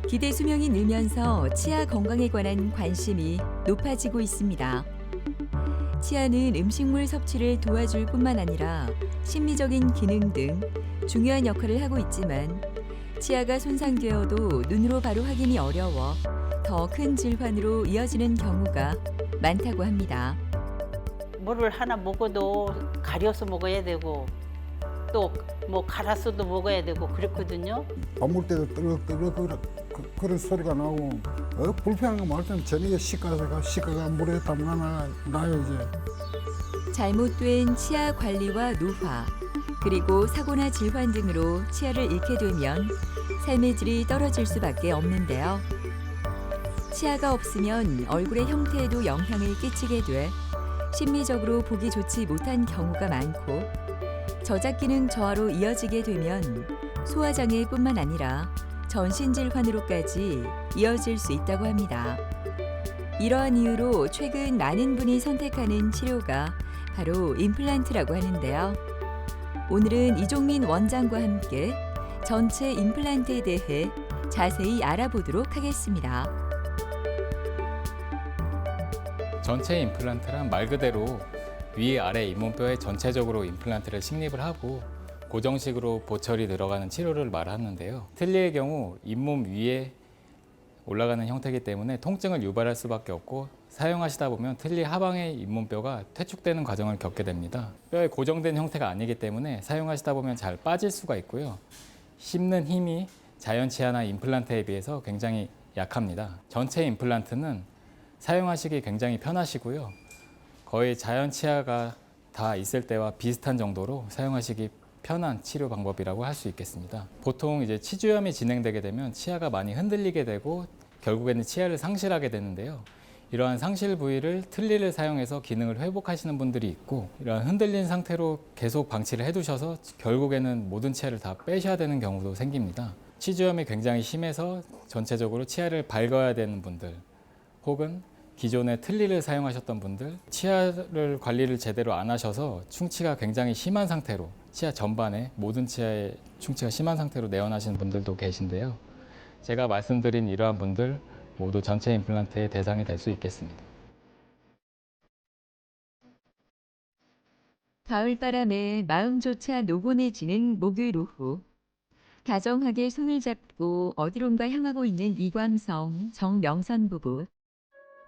기대 수명이 늘면서 치아 건강에 관한 관심이 높아지고 있습니다. 치아는 음식물 섭취를 도와줄 뿐만 아니라 심리적인 기능 등 중요한 역할을 하고 있지만 치아가 손상되어도 눈으로 바로 확인이 어려워 더 큰 질환으로 이어지는 경우가 많다고 합니다. 뭐를 하나 먹어도 가려서 먹어야 되고 또 뭐 갈아서도 먹어야 되고 그렇거든요. 밥 먹을 때도 뜨럭뜨럭 그런 소리가 나고 불편한 거 말씀 저녁에 시가가 물에 담가놔 놔요 이제. 잘못된 치아 관리와 노화, 그리고 사고나 질환 등으로 치아를 잃게 되면 삶의 질이 떨어질 수밖에 없는데요. 치아가 없으면 얼굴의 형태에도 영향을 끼치게 돼 심리적으로 보기 좋지 못한 경우가 많고 저작 기능 저하로 이어지게 되면 소화장애뿐만 아니라 전신 질환으로까지 이어질 수 있다고 합니다. 이러한 이유로 최근 많은 분이 선택하는 치료가 바로 임플란트라고 하는데요. 오늘은 이종민 원장과 함께 전체 임플란트에 대해 자세히 알아보도록 하겠습니다. 전체 임플란트란 말 그대로 위, 아래 잇몸뼈에 전체적으로 임플란트를 식립을 하고 고정식으로 보철이 들어가는 치료를 말하는데요. 틀니의 경우 잇몸 위에 올라가는 형태이기 때문에 통증을 유발할 수밖에 없고 사용하시다 보면 틀니 하방의 잇몸뼈가 퇴축되는 과정을 겪게 됩니다. 뼈에 고정된 형태가 아니기 때문에 사용하시다 보면 잘 빠질 수가 있고요. 씹는 힘이 자연 치아나 임플란트에 비해서 굉장히 약합니다. 전체 임플란트는 사용하시기 굉장히 편하시고요. 거의 자연 치아가 다 있을 때와 비슷한 정도로 사용하시기 편한 치료 방법이라고 할 수 있겠습니다. 보통 이제 치주염이 진행되게 되면 치아가 많이 흔들리게 되고 결국에는 치아를 상실하게 되는데요. 이러한 상실 부위를 틀니를 사용해서 기능을 회복하시는 분들이 있고 이러한 흔들린 상태로 계속 방치를 해두셔서 결국에는 모든 치아를 다 빼셔야 되는 경우도 생깁니다. 치주염이 굉장히 심해서 전체적으로 치아를 밝아야 되는 분들 혹은 기존에 틀니를 사용하셨던 분들, 치아를 관리를 제대로 안 하셔서 충치가 굉장히 심한 상태로 치아 전반에 모든 치아에 충치가 심한 상태로 내원하시는 분들도 계신데요. 제가 말씀드린 이러한 분들 모두 전체 임플란트의 대상이 될 수 있겠습니다. 가을바람에 마음조차 노곤해지는 목요일 오후. 다정하게 손을 잡고 어디론가 향하고 있는 이광성, 정명선 부부.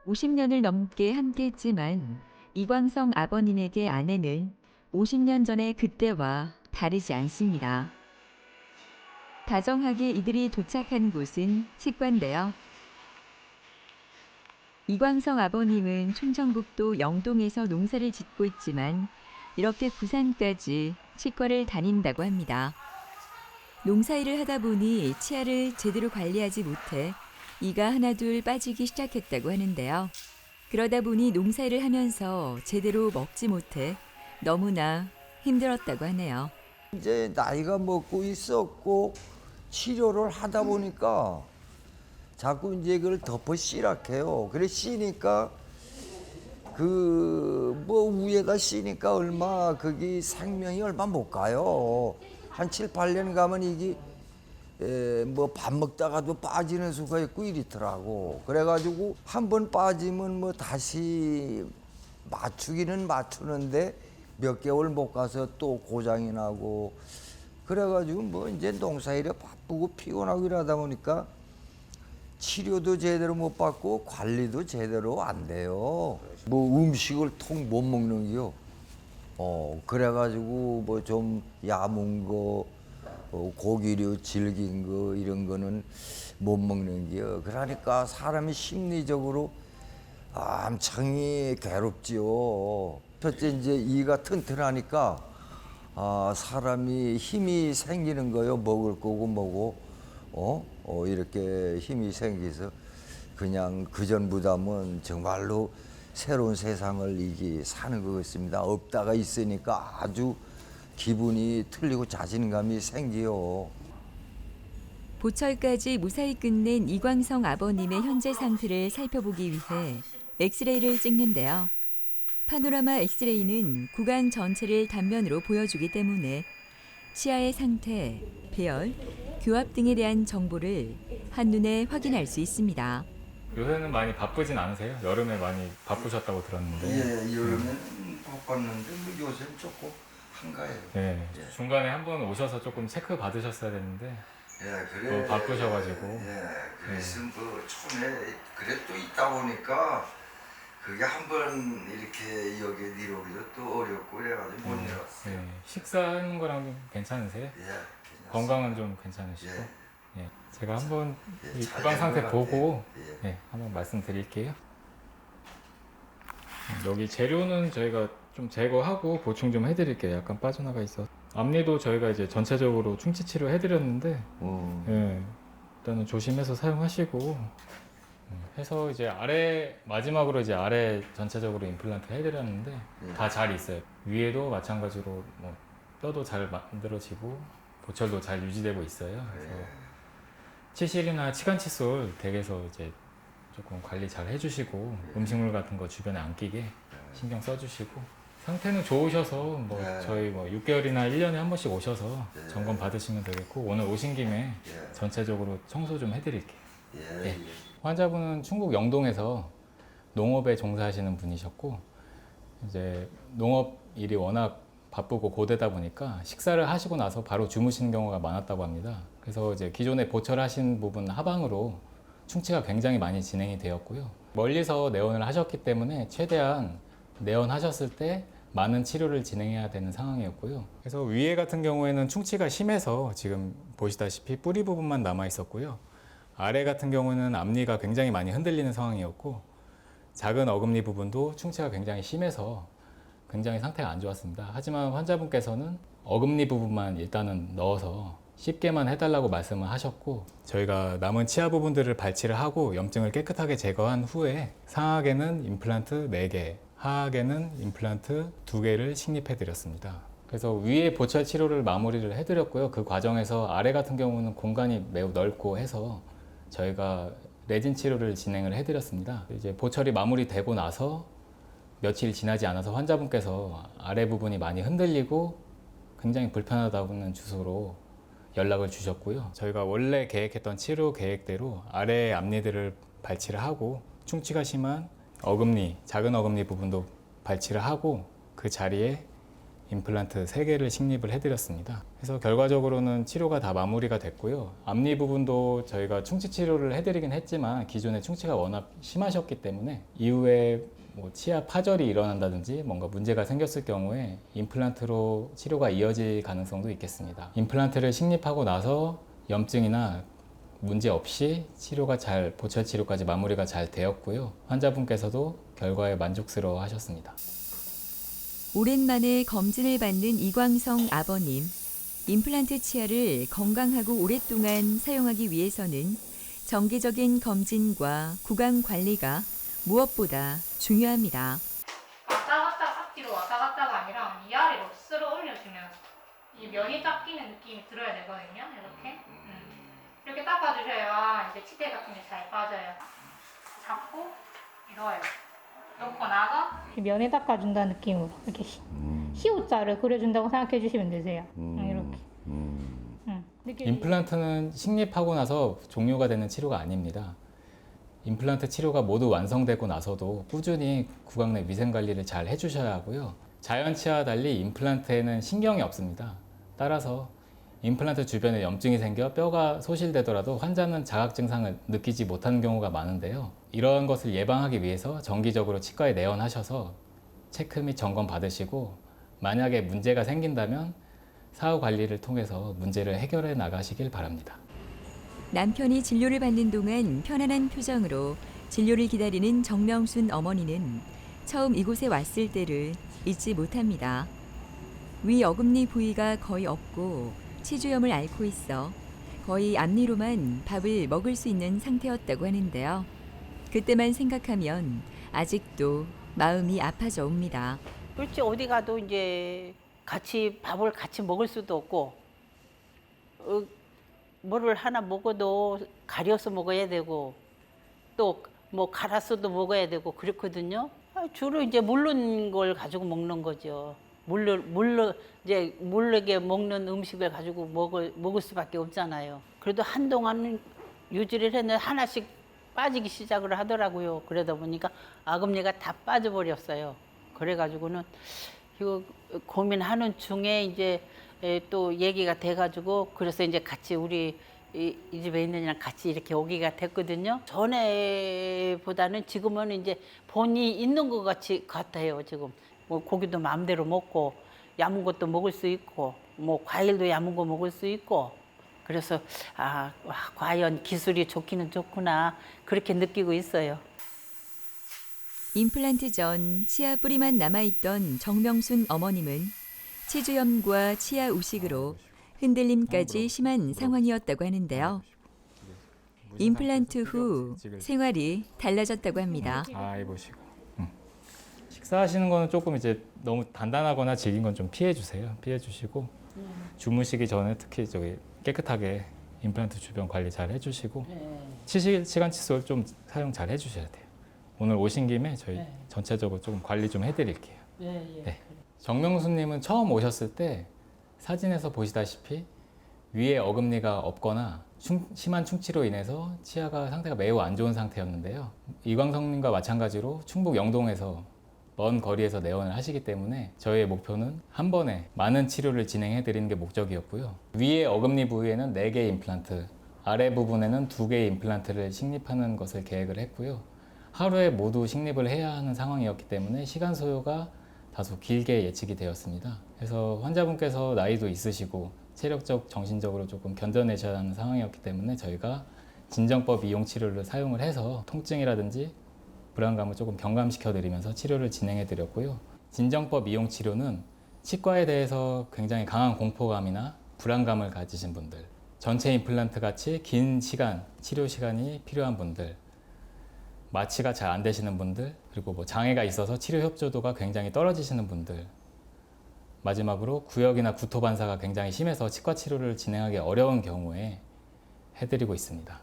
50년을 넘게 함께했지만 이광성 아버님에게 아내는 50년 전의 그때와 다르지 않습니다. 다정하게 이들이 도착한 곳은 치과인데요. 이광성 아버님은 충청북도 영동에서 농사를 짓고 있지만 이렇게 부산까지 치과를 다닌다고 합니다. 농사일을 하다 보니 치아를 제대로 관리하지 못해 이가 하나둘 빠지기 시작했다고 하는데요. 그러다 보니 농사일을 하면서 제대로 먹지 못해 너무나 힘들었다고 하네요. 이제 나이가 먹고 있었고 치료를 하다 보니까 자꾸 이제 그걸 덮어 씌락해요. 그래 씌니까 그 뭐 위에다 씌니까 얼마 거기 생명이 얼마 못 가요. 한 7, 8년 가면 이게 뭐 밥 먹다가도 빠지는 수가 있고 이렇더라고. 그래가지고 한 번 빠지면 뭐 다시 맞추기는 맞추는데 몇 개월 못 가서 또 고장이 나고 그래가지고 뭐 이제 농사일에 바쁘고 피곤하고 이러다 보니까 치료도 제대로 못 받고 관리도 제대로 안 돼요. 뭐 음식을 통 못 먹는 게요. 그래가지고 뭐 좀 야문 거 고기류 질긴 거 이런 거는 못 먹는 게요. 그러니까 사람이 심리적으로 엄청이 괴롭지요. 첫째 이제 이가 튼튼하니까 사람이 힘이 생기는 거요. 먹을 거고 뭐고 이렇게 힘이 생겨서 그냥 그전보다는 정말로 새로운 세상을 이게 사는 것 같습니다. 없다가 있으니까 아주 기분이 틀리고 자신감이 생기요. 보철까지 무사히 끝낸 이광성 아버님의 현재 상태를 살펴보기 위해 엑스레이를 찍는데요. 파노라마 엑스레이는 구강 전체를 단면으로 보여주기 때문에 치아의 상태, 배열, 교합 등에 대한 정보를 한눈에 확인할 수 있습니다. 요새는 많이 바쁘진 않으세요? 여름에 많이 바쁘셨다고 들었는데. 여름에는 바빴는데 뭐 요새는 조금 한가해요. 네. 중간에 한 번 오셔서 조금 체크 받으셨어야 됐는데 그래. 바쁘셔가지고. 그래서 뭐 처음에 그래 또 있다 보니까 그게 한번 이렇게 여기 내려오기도 또 어렵고 그래가지고 못 내려왔어요. 네. 식사하는 거랑 좀 괜찮으세요? 괜찮습니다. 건강은 좀 괜찮으시고. 예. 예. 제가 한번 이 잘 구강 된 상태 것 보고 같아요. 예, 한번 말씀드릴게요. 여기 재료는 저희가 좀 제거하고 보충 좀 해드릴게요. 약간 빠져나가 있어. 앞니도 저희가 이제 전체적으로 충치 치료 해드렸는데 예, 일단은 조심해서 사용하시고 해서 이제 아래 마지막으로 이제 아래 전체적으로 임플란트 해드렸는데 다 잘 있어요. 위에도 마찬가지로 뭐 뼈도 잘 만들어지고 보철도 잘 유지되고 있어요. 그래서 치실이나 치간 칫솔 댁에서 이제 조금 관리 잘 해주시고 음식물 같은 거 주변에 안 끼게 신경 써주시고 상태는 좋으셔서 뭐 저희 뭐 6개월이나 1년에 한 번씩 오셔서 점검 받으시면 되겠고 오늘 오신 김에 전체적으로 청소 좀 해드릴게요. 예. 환자분은 충북 영동에서 농업에 종사하시는 분이셨고 이제 농업 일이 워낙 바쁘고 고되다 보니까 식사를 하시고 나서 바로 주무시는 경우가 많았다고 합니다. 그래서 이제 기존에 보철하신 부분 하방으로 충치가 굉장히 많이 진행이 되었고요. 멀리서 내원을 하셨기 때문에 최대한 내원하셨을 때 많은 치료를 진행해야 되는 상황이었고요. 그래서 위에 같은 경우에는 충치가 심해서 지금 보시다시피 뿌리 부분만 남아 있었고요. 아래 같은 경우는 앞니가 굉장히 많이 흔들리는 상황이었고 작은 어금니 부분도 충치가 굉장히 심해서 굉장히 상태가 안 좋았습니다. 하지만 환자분께서는 어금니 부분만 일단은 넣어서 쉽게만 해달라고 말씀을 하셨고 저희가 남은 치아 부분들을 발치를 하고 염증을 깨끗하게 제거한 후에 상하에는 임플란트 4개, 하하에는 임플란트 2개를 식립해 드렸습니다. 그래서 위에 보철 치료를 마무리를 해드렸고요. 그 과정에서 아래 같은 경우는 공간이 매우 넓고 해서 저희가 레진 치료를 진행을 해드렸습니다. 이제 보철이 마무리되고 나서 며칠 지나지 않아서 환자분께서 아래 부분이 많이 흔들리고 굉장히 불편하다는 주소로 연락을 주셨고요. 저희가 원래 계획했던 치료 계획대로 아래 앞니들을 발치를 하고 충치가 심한 어금니, 작은 어금니 부분도 발치를 하고 그 자리에 임플란트 3개를 식립을 해드렸습니다. 그래서 결과적으로는 치료가 다 마무리가 됐고요. 앞니 부분도 저희가 충치 치료를 해드리긴 했지만 기존에 충치가 워낙 심하셨기 때문에 이후에 뭐 치아 파절이 일어난다든지 뭔가 문제가 생겼을 경우에 임플란트로 치료가 이어질 가능성도 있겠습니다. 임플란트를 식립하고 나서 염증이나 문제 없이 치료가 잘 보철 치료까지 마무리가 잘 되었고요. 환자분께서도 결과에 만족스러워 하셨습니다. 오랜만에 검진을 받는 이광성 아버님. 임플란트 치아를 건강하고 오랫동안 사용하기 위해서는 정기적인 검진과 구강 관리가 무엇보다 중요합니다. 왔다 갔다 앞뒤로 왔다 갔다가 아니라 위아래로 쓸어 올려주면 이 면이 딱 끼는 느낌이 들어야 되거든요. 이렇게 이렇게 닦아주셔야 이제 치대 같은 게 잘 빠져요. 잡고 이거예요. 놓고 나가 면에 닦아준다는 느낌으로 이렇게 히오자를 그려준다고 생각해 주시면 되세요. 이렇게. 임플란트는 식립하고 나서 종료가 되는 치료가 아닙니다. 임플란트 치료가 모두 완성되고 나서도 꾸준히 구강 내 위생 관리를 잘 해주셔야 하고요. 자연 치아와 달리 임플란트에는 신경이 없습니다. 따라서 임플란트 주변에 염증이 생겨 뼈가 소실되더라도 환자는 자각 증상을 느끼지 못하는 경우가 많은데요. 이러한 것을 예방하기 위해서 정기적으로 치과에 내원하셔서 체크 및 점검 받으시고 만약에 문제가 생긴다면 사후 관리를 통해서 문제를 해결해 나가시길 바랍니다. 남편이 진료를 받는 동안 편안한 표정으로 진료를 기다리는 정명순 어머니는 처음 이곳에 왔을 때를 잊지 못합니다. 위 어금니 부위가 거의 없고 치주염을 앓고 있어 거의 앞니로만 밥을 먹을 수 있는 상태였다고 하는데요. 그때만 생각하면 아직도 마음이 아파져 옵니다. 그렇지 어디 가도 이제 같이 밥을 같이 먹을 수도 없고 뭐를 하나 먹어도 가려서 먹어야 되고 또 뭐 갈아서도 먹어야 되고 그렇거든요. 주로 이제 물른 걸 가지고 먹는 거죠. 물로 이제 모르게 먹는 음식을 가지고 먹을 수밖에 없잖아요. 그래도 한동안은 유지를 했는데 하나씩 빠지기 시작을 하더라고요. 그러다 보니까 아금니가 다 빠져버렸어요. 그래가지고는 이거 고민하는 중에 이제 또 얘기가 돼가지고 그래서 이제 같이 우리 이 집에 있는 이랑 같이 이렇게 오기가 됐거든요. 전에보다는 지금은 이제 본이 있는 것 같아요. 지금 뭐 고기도 마음대로 먹고 야문 것도 먹을 수 있고 뭐 과일도 야문 거 먹을 수 있고 그래서 와, 과연 기술이 좋기는 좋구나 그렇게 느끼고 있어요. 임플란트 전 치아 뿌리만 남아있던 정명순 어머님은 치주염과 치아 우식으로 흔들림까지 심한 상황이었다고 하는데요. 임플란트 후 생활이 달라졌다고 합니다. 해보시고. 식사하시는 거는 조금 이제 너무 단단하거나 질긴 건 좀 피해 주세요. 피해 주시고 주무시기 전에 특히 저기 깨끗하게 임플란트 주변 관리 잘 해주시고 치실 시간 칫솔 좀 사용 잘 해주셔야 돼요. 오늘 오신 김에 저희 전체적으로 좀 관리 좀 해드릴게요. 네. 정명수님은 처음 오셨을 때 사진에서 보시다시피 위에 어금니가 없거나 심한 충치로 인해서 치아가 상태가 매우 안 좋은 상태였는데요. 이광성님과 마찬가지로 충북 영동에서 먼 거리에서 내원을 하시기 때문에 저희의 목표는 한 번에 많은 치료를 진행해 드리는 게 목적이었고요. 위에 어금니 부위에는 4개의 임플란트, 아래 부분에는 2개의 임플란트를 식립하는 것을 계획을 했고요. 하루에 모두 식립을 해야 하는 상황이었기 때문에 시간 소요가 다소 길게 예측이 되었습니다. 그래서 환자분께서 나이도 있으시고 체력적, 정신적으로 조금 견뎌내셔야 하는 상황이었기 때문에 저희가 진정법 이용 치료를 사용을 해서 통증이라든지 불안감을 조금 경감시켜 드리면서 치료를 진행해 드렸고요. 진정법 이용 치료는 치과에 대해서 굉장히 강한 공포감이나 불안감을 가지신 분들, 전체 임플란트 같이 긴 시간, 치료 시간이 필요한 분들, 마취가 잘 안 되시는 분들, 그리고 뭐 장애가 있어서 치료 협조도가 굉장히 떨어지시는 분들, 마지막으로 구역이나 구토 반사가 굉장히 심해서 치과 치료를 진행하기 어려운 경우에 해드리고 있습니다.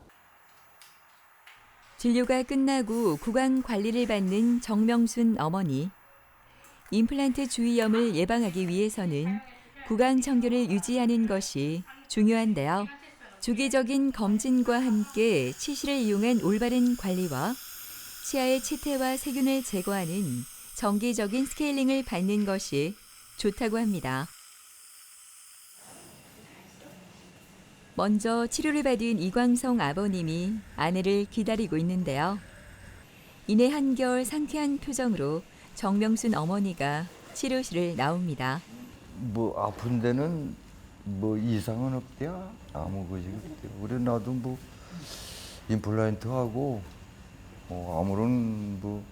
진료가 끝나고 구강 관리를 받는 정명순 어머니. 임플란트 주위염을 예방하기 위해서는 구강 청결을 유지하는 것이 중요한데요. 주기적인 검진과 함께 치실을 이용한 올바른 관리와 치아의 치태와 세균을 제거하는 정기적인 스케일링을 받는 것이 좋다고 합니다. 먼저 치료를 받은 이광성 아버님이 아내를 기다리고 있는데요. 이내 한결 상쾌한 표정으로 정명순 어머니가 치료실을 나옵니다. 뭐 아픈 데는 뭐 이상은 없대야 아무 것이 없대. 그래 나도 뭐 임플란트 하고 아무런 뭐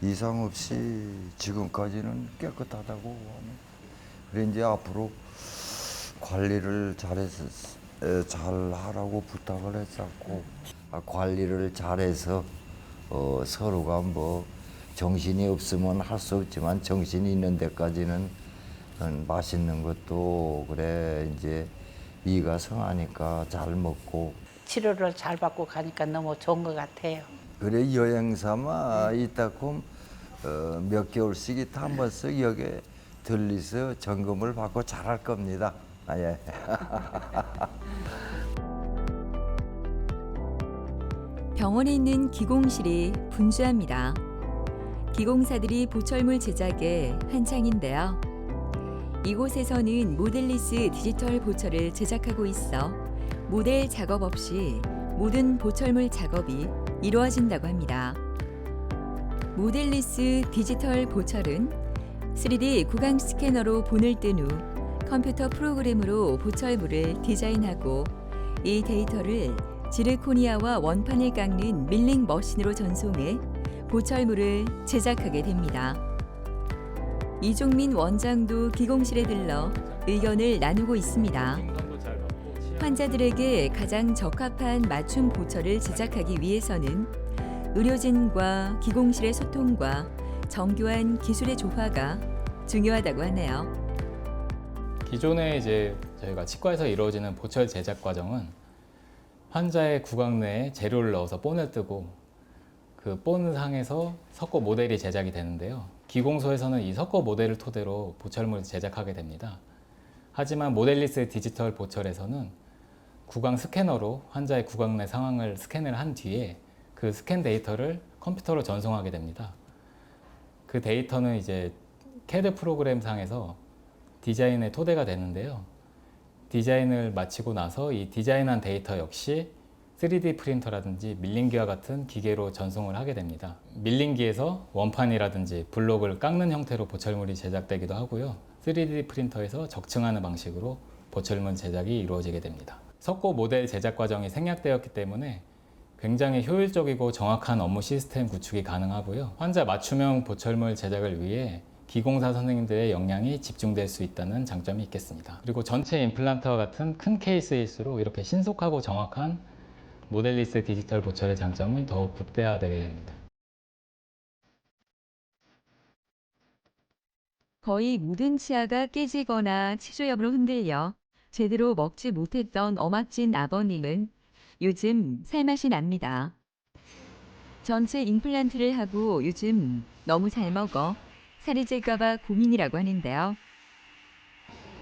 이상 없이 지금까지는 깨끗하다고 하네. 그래 이제 앞으로 관리를 잘해서 잘 하라고 부탁을 했었고 관리를 잘해서 서로가 뭐 정신이 없으면 할 수 없지만 정신이 있는 데까지는 맛있는 것도 그래 이제 이가 성하니까 잘 먹고 치료를 잘 받고 가니까 너무 좋은 것 같아요. 그래 여행 삼아 이따금 몇 개월씩 이따 한 번씩 여기 들리서 점검을 받고 잘할 겁니다. 예. 병원에 있는 기공실이 분주합니다. 기공사들이 보철물 제작에 한창인데요. 이곳에서는 모델리스 디지털 보철을 제작하고 있어 모델 작업 없이 모든 보철물 작업이 이루어진다고 합니다. 모델리스 디지털 보철은 3D 구강 스캐너로 본을 뜬 후 컴퓨터 프로그램으로 보철물을 디자인하고 이 데이터를 지르코니아와 원판을 깎는 밀링 머신으로 전송해 보철물을 제작하게 됩니다. 이종민 원장도 기공실에 들러 의견을 나누고 있습니다. 환자들에게 가장 적합한 맞춤 보철을 제작하기 위해서는 의료진과 기공실의 소통과 정교한 기술의 조화가 중요하다고 하네요. 기존에 이제 저희가 치과에서 이루어지는 보철 제작 과정은 환자의 구강 내에 재료를 넣어서 본을 뜨고 그 본상에서 석고 모델이 제작이 되는데요. 기공소에서는 이 석고 모델을 토대로 보철물을 제작하게 됩니다. 하지만 모델리스 디지털 보철에서는 구강 스캐너로 환자의 구강 내 상황을 스캔을 한 뒤에 그 스캔 데이터를 컴퓨터로 전송하게 됩니다. 그 데이터는 이제 CAD 프로그램 상에서 디자인의 토대가 되는데요. 디자인을 마치고 나서 이 디자인한 데이터 역시 3D 프린터라든지 밀링기와 같은 기계로 전송을 하게 됩니다. 밀링기에서 원판이라든지 블록을 깎는 형태로 보철물이 제작되기도 하고요. 3D 프린터에서 적층하는 방식으로 보철물 제작이 이루어지게 됩니다. 석고 모델 제작 과정이 생략되었기 때문에 굉장히 효율적이고 정확한 업무 시스템 구축이 가능하고요. 환자 맞춤형 보철물 제작을 위해 기공사 선생님들의 역량이 집중될 수 있다는 장점이 있겠습니다. 그리고 전체 임플란트와 같은 큰 케이스일수록 이렇게 신속하고 정확한 모델리스 디지털 보철의 장점을 더욱 극대화되게 됩니다. 거의 모든 치아가 깨지거나 치주염으로 흔들려 제대로 먹지 못했던 엄악진 아버님은 요즘 살맛이 납니다. 전체 임플란트를 하고 요즘 너무 잘 먹어 살이 찔까봐 고민이라고 하는데요.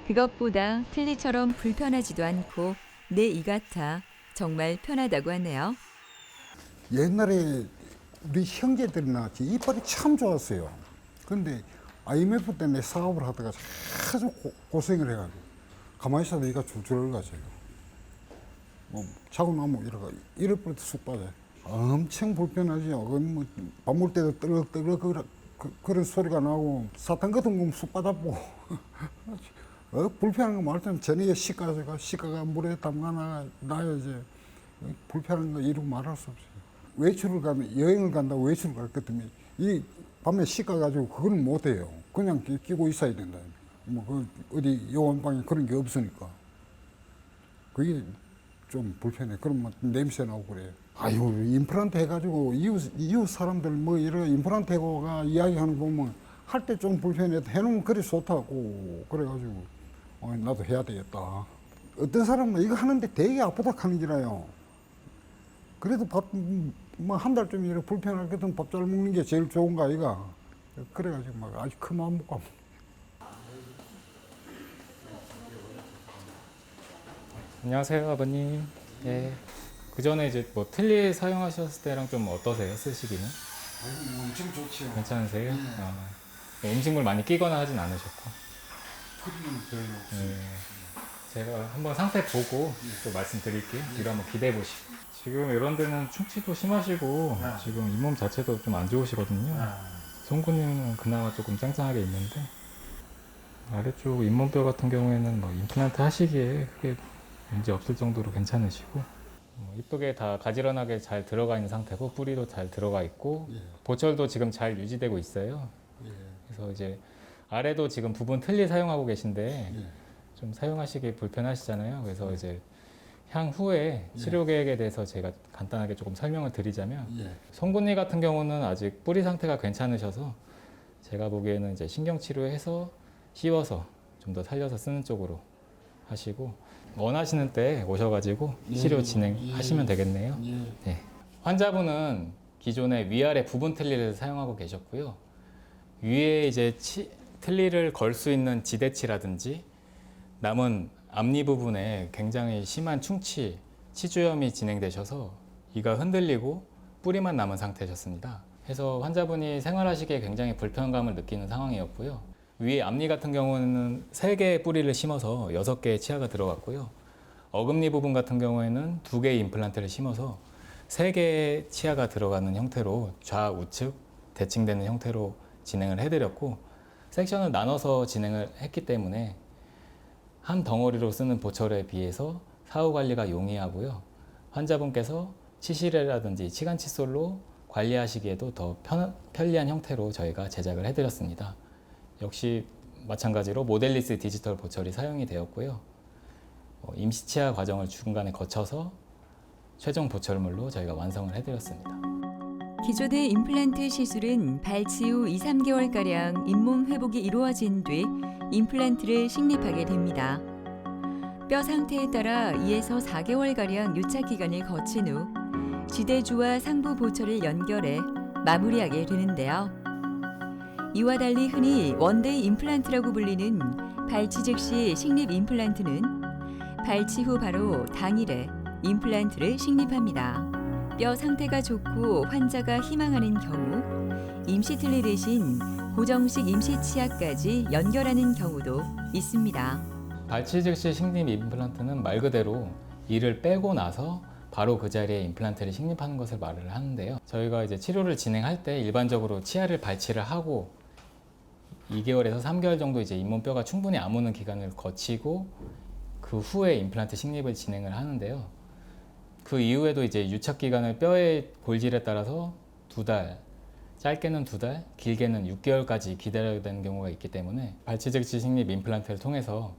그것보다 틀니처럼 불편하지도 않고 내 이 같아 정말 편하다고 하네요. 옛날에 우리 형제들이 나왔지 이빨이 참 좋았어요. 근데 IMF 때문에 사업을 하다가 아주 고생을 해가지고 가만히 있어도 이가 줄줄 가져요. 뭐 자고 나면 이럴 뻔해도 쑥 빠져요. 엄청 불편하죠. 밥 먹을 때도 뜨럭뜨럭 그런 소리가 나고 사탕 같은 거 쑥 빠져보고 불편한 거 말하자면 저녁에 시가가 물에 담가놔야지. 불편한 거 이루 말할 수 없어요. 외출을 가면 여행을 간다고 외출을 갈 것 같으면 이 밤에 시가 가지고 그거는 못 해요. 그냥 끼고 있어야 된다. 뭐 어디 요원방에 그런 게 없으니까 그게 좀 불편해. 그러면 냄새 나고 그래요. 아유 임플란트 해가지고 이웃 사람들 뭐 이런 임플란트 해고가 이야기하는 거 보면 할 때 좀 불편해도 해놓으면 그래 좋다고 그래가지고 나도 해야 되겠다. 어떤 사람은 이거 하는데 되게 아프다 하는지라요. 그래도 뭐 한 달쯤 이렇게 불편할 거든 밥 잘 먹는 게 제일 좋은가 아이가. 그래가지고 막 아주 큰 마음 먹고. 안녕하세요, 아버님. 예. 그 전에 이제 뭐 틀니 사용하셨을 때랑 좀 어떠세요, 쓰시기는? 엄청 좋지요. 괜찮으세요? 음식물 많이 끼거나 하진 않으셨고. 그림은 별로 없어요. 네. 제가 한번 상태 보고 또 말씀드릴게요. 뒤로 한번 기대해 보시고. 지금 이런 데는 충치도 심하시고 지금 잇몸 자체도 좀 안 좋으시거든요. 송구님은 그나마 조금 짱짱하게 있는데 아래쪽 잇몸뼈 같은 경우에는 뭐 임플란트 하시기에 크게 문제 없을 정도로 괜찮으시고 이쁘게 다 가지런하게 잘 들어가 있는 상태고 뿌리도 잘 들어가 있고 보철도 지금 잘 유지되고 있어요. 그래서 이제 아래도 지금 부분 틀니 사용하고 계신데 좀 사용하시기 불편하시잖아요. 그래서 이제 향후에 치료 계획에 대해서 제가 간단하게 조금 설명을 드리자면 송곳니 같은 경우는 아직 뿌리 상태가 괜찮으셔서 제가 보기에는 이제 신경 치료해서 씌워서 좀 더 살려서 쓰는 쪽으로 하시고 원하시는 때 오셔가지고 치료 진행하시면 되겠네요. 네. 환자분은 기존에 위아래 부분 틀니를 사용하고 계셨고요. 위에 이제 틀니를 걸 수 있는 지대치라든지 남은 앞니 부분에 굉장히 심한 충치, 치주염이 진행되셔서 이가 흔들리고 뿌리만 남은 상태셨습니다. 그래서 환자분이 생활하시기에 굉장히 불편감을 느끼는 상황이었고요. 위에 앞니 같은 경우는 3개의 뿌리를 심어서 6개의 치아가 들어갔고요. 어금니 부분 같은 경우에는 2개의 임플란트를 심어서 3개의 치아가 들어가는 형태로 좌우측 대칭되는 형태로 진행을 해드렸고 섹션을 나눠서 진행을 했기 때문에 한 덩어리로 쓰는 보철에 비해서 사후 관리가 용이하고요. 환자분께서 치실이라든지 치간 칫솔로 관리하시기에도 더 편리한 형태로 저희가 제작을 해드렸습니다. 역시 마찬가지로 모델리스 디지털 보철이 사용이 되었고요. 임시치아 과정을 중간에 거쳐서 최종 보철물로 저희가 완성을 해드렸습니다. 기존의 임플란트 시술은 발치 후 2~3개월가량 잇몸 회복이 이루어진 뒤 임플란트를 식립하게 됩니다. 뼈 상태에 따라 2에서 4개월가량 유착 기간을 거친 후 지대주와 상부 보철을 연결해 마무리하게 되는데요. 이와 달리 흔히 원데이 임플란트라고 불리는 발치 즉시 식립 임플란트는 발치 후 바로 당일에 임플란트를 식립합니다. 뼈 상태가 좋고 환자가 희망하는 경우 임시틀니 대신 고정식 임시치아까지 연결하는 경우도 있습니다. 발치 즉시 식립 임플란트는 말 그대로 이를 빼고 나서 바로 그 자리에 임플란트를 식립하는 것을 말을 하는데요. 저희가 이제 치료를 진행할 때 일반적으로 치아를 발치를 하고 2개월에서 3개월 정도 이제 잇몸뼈가 충분히 아무는 기간을 거치고 그 후에 임플란트 식립을 진행을 하는데요. 그 이후에도 이제 유착 기간을 뼈의 골질에 따라서 2달, 짧게는 2달, 길게는 6개월까지 기다려야 되는 경우가 있기 때문에 발치 즉시 식립 임플란트를 통해서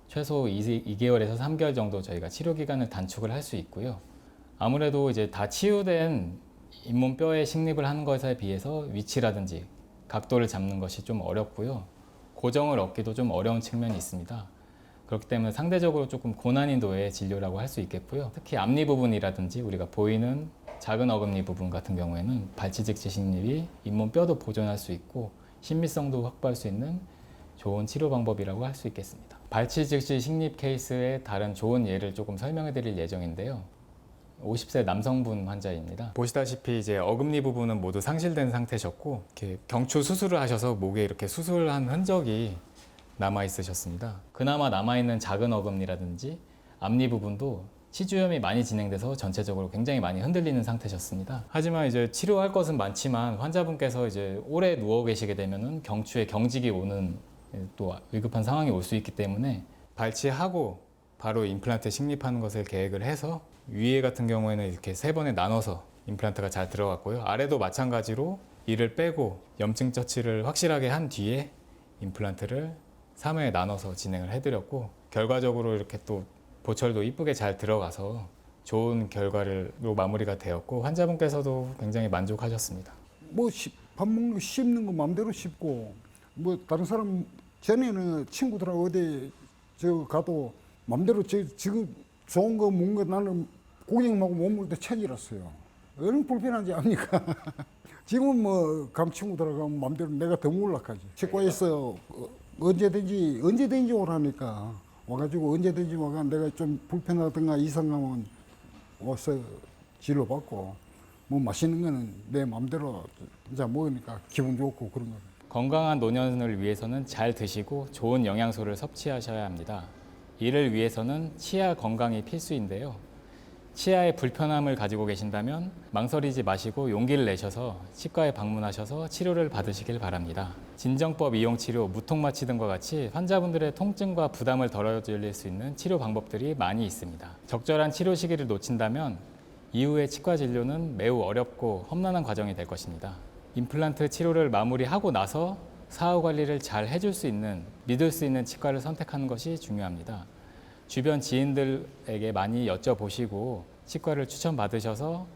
최소 2개월에서 3개월 정도 저희가 치료 기간을 단축을 할 수 있고요. 아무래도 이제 다 치유된 잇몸뼈에 식립을 하는 것에 비해서 위치라든지 각도를 잡는 것이 좀 어렵고요. 고정을 얻기도 좀 어려운 측면이 있습니다. 그렇기 때문에 상대적으로 조금 고난이도의 진료라고 할 수 있겠고요. 특히 앞니 부분이라든지 우리가 보이는 작은 어금니 부분 같은 경우에는 발치 즉시 식립이 잇몸뼈도 보존할 수 있고 신미성도 확보할 수 있는 좋은 치료 방법이라고 할 수 있겠습니다. 발치 즉시 식립 케이스의 다른 좋은 예를 조금 설명해 드릴 예정인데요. 50세 남성분 환자입니다. 보시다시피 이제 어금니 부분은 모두 상실된 상태셨고 이렇게 경추 수술을 하셔서 목에 이렇게 수술한 흔적이 남아 있으셨습니다. 그나마 남아 있는 작은 어금니라든지 앞니 부분도 치주염이 많이 진행돼서 전체적으로 굉장히 많이 흔들리는 상태셨습니다. 하지만 이제 치료할 것은 많지만 환자분께서 이제 오래 누워 계시게 되면은 경추에 경직이 오는 또 위급한 상황이 올 수 있기 때문에 발치하고 바로 임플란트 식립하는 것을 계획을 해서 위에 같은 경우에는 이렇게 3번에 나눠서 임플란트가 잘 들어갔고요. 아래도 마찬가지로 이를 빼고 염증 처치를 확실하게 한 뒤에 임플란트를 3회에 나눠서 진행을 해드렸고 결과적으로 이렇게 또 보철도 이쁘게 잘 들어가서 좋은 결과로 마무리가 되었고 환자분께서도 굉장히 만족하셨습니다. 뭐 밥 먹는 거 씹는 거 마음대로 씹고 뭐 다른 사람 전에는 친구들하고 어디 저 가도 마음대로 지금 좋은 거 먹는 거 나는 고객님하고 못 먹을 때 천이랐어요. 얼마나 불편한지 압니까? 지금은 뭐 감 친구 들어가면 마음대로 내가 더 몰락하지. 치과에서 언제든지 오라니까 와가지고 언제든지 와가 내가 좀 불편하든가 이상하면 와서 진료받고 뭐 맛있는 거는 내 마음대로 이제 먹으니까 기분 좋고 그런 거. 건강한 노년을 위해서는 잘 드시고 좋은 영양소를 섭취하셔야 합니다. 이를 위해서는 치아 건강이 필수인데요. 치아에 불편함을 가지고 계신다면 망설이지 마시고 용기를 내셔서 치과에 방문하셔서 치료를 받으시길 바랍니다. 진정법 이용치료, 무통마취 등과 같이 환자분들의 통증과 부담을 덜어드릴 수 있는 치료 방법들이 많이 있습니다. 적절한 치료 시기를 놓친다면 이후의 치과 진료는 매우 어렵고 험난한 과정이 될 것입니다. 임플란트 치료를 마무리하고 나서 사후 관리를 잘 해줄 수 있는, 믿을 수 있는 치과를 선택하는 것이 중요합니다. 주변 지인들에게 많이 여쭤보시고 치과를 추천받으셔서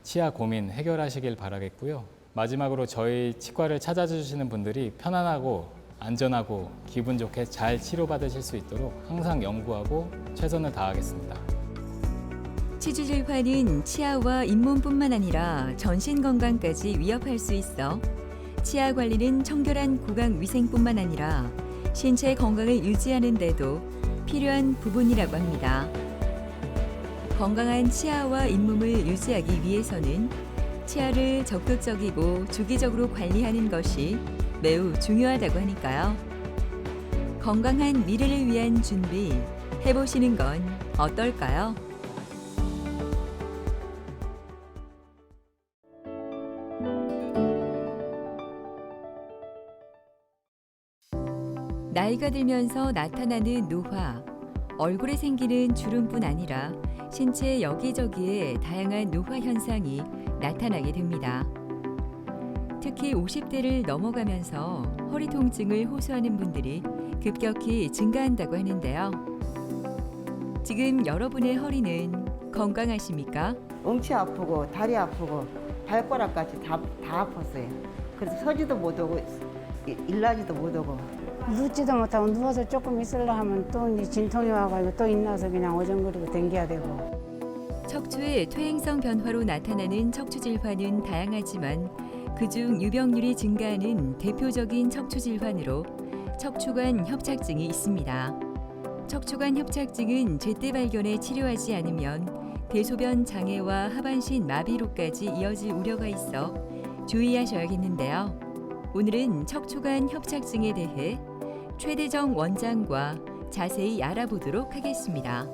치아 고민 해결하시길 바라겠고요. 마지막으로 저희 치과를 찾아주시는 분들이 편안하고 안전하고 기분 좋게 잘 치료받으실 수 있도록 항상 연구하고 최선을 다하겠습니다. 치주 질환은 치아와 잇몸뿐만 아니라 전신 건강까지 위협할 수 있어 치아 관리는 청결한 구강 위생뿐만 아니라 신체 건강을 유지하는 데도 필요한 부분이라고 합니다. 건강한 치아와 잇몸을 유지하기 위해서는 치아를 적극적이고 주기적으로 관리하는 것이 매우 중요하다고 하니까요. 건강한 미래를 위한 준비 해보시는 건 어떨까요? 나이가 들면서 나타나는 노화, 얼굴에 생기는 주름뿐 아니라 신체 여기저기에 다양한 노화 현상이 나타나게 됩니다. 특히 50대를 넘어가면서 허리 통증을 호소하는 분들이 급격히 증가한다고 하는데요. 지금 여러분의 허리는 건강하십니까? 엉치 아프고 다리 아프고 발가락까지 다 아팠어요. 그래서 서지도 못하고 일하지도 못하고. 눕지도 못하고 누워서 조금 있으려 하면 또 이제 진통이 와가지고 또 일어나서 그냥 어정거리고 댕겨야 되고. 척추의 퇴행성 변화로 나타나는 척추 질환은 다양하지만 그중 유병률이 증가하는 대표적인 척추 질환으로 척추관 협착증이 있습니다. 척추관 협착증은 제때 발견해 치료하지 않으면 대소변 장애와 하반신 마비로까지 이어질 우려가 있어 주의하셔야겠는데요. 오늘은 척추관 협착증에 대해 최대정 원장과 자세히 알아보도록 하겠습니다.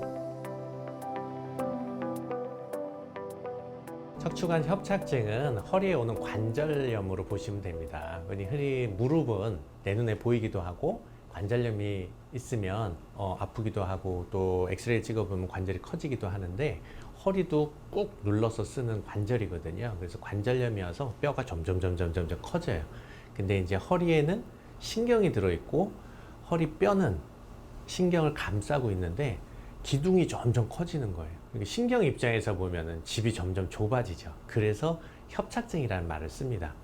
척추관 협착증은 허리에 오는 관절염으로 보시면 됩니다. 흔히 무릎은 내 눈에 보이기도 하고 관절염이 있으면 아프기도 하고 또 엑스레이 찍어보면 관절이 커지기도 하는데 허리도 꾹 눌러서 쓰는 관절이거든요. 그래서 관절염이어서 뼈가 점점 커져요. 근데 이제 허리에는 신경이 들어있고 허리 뼈는 신경을 감싸고 있는데 기둥이 점점 커지는 거예요. 그러니까 신경 입장에서 보면은 집이 점점 좁아지죠. 그래서 협착증이라는 말을 씁니다.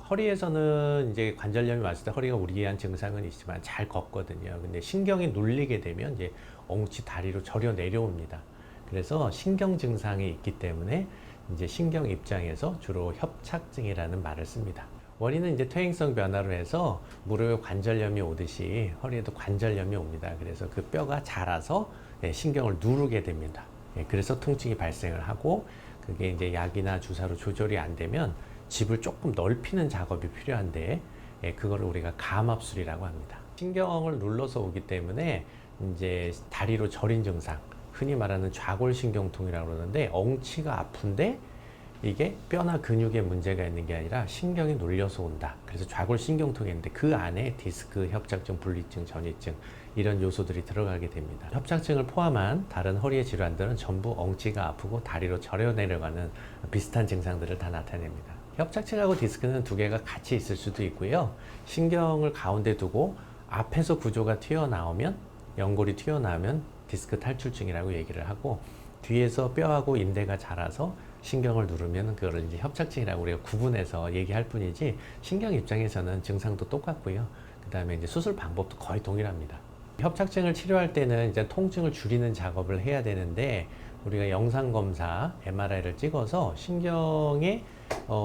허리에서는 이제 관절염이 왔을 때 허리가 우리한 증상은 있지만 잘 걷거든요. 근데 신경이 눌리게 되면 이제 엉치 다리로 저려 내려옵니다. 그래서 신경 증상이 있기 때문에 이제 신경 입장에서 주로 협착증이라는 말을 씁니다. 원인은 이제 퇴행성 변화로 해서 무릎에 관절염이 오듯이 허리에도 관절염이 옵니다. 그래서 그 뼈가 자라서 신경을 누르게 됩니다. 그래서 통증이 발생을 하고 그게 이제 약이나 주사로 조절이 안 되면 집을 조금 넓히는 작업이 필요한데 그거를 우리가 감압술이라고 합니다. 신경을 눌러서 오기 때문에 이제 다리로 저린 증상, 흔히 말하는 좌골신경통이라고 그러는데 엉치가 아픈데 이게 뼈나 근육에 문제가 있는 게 아니라 신경이 눌려서 온다. 그래서 좌골신경통이 있는데 그 안에 디스크, 협착증, 분리증, 전이증 이런 요소들이 들어가게 됩니다. 협착증을 포함한 다른 허리의 질환들은 전부 엉치가 아프고 다리로 저려 내려가는 비슷한 증상들을 다 나타냅니다. 협착증하고 디스크는 두 개가 같이 있을 수도 있고요. 신경을 가운데 두고 앞에서 구조가 튀어나오면 연골이 튀어나오면 디스크 탈출증이라고 얘기를 하고 뒤에서 뼈하고 인대가 자라서 신경을 누르면 그거를 이제 협착증이라고 우리가 구분해서 얘기할 뿐이지 신경 입장에서는 증상도 똑같고요. 그 다음에 이제 수술 방법도 거의 동일합니다. 협착증을 치료할 때는 이제 통증을 줄이는 작업을 해야 되는데 우리가 영상검사, MRI를 찍어서 신경의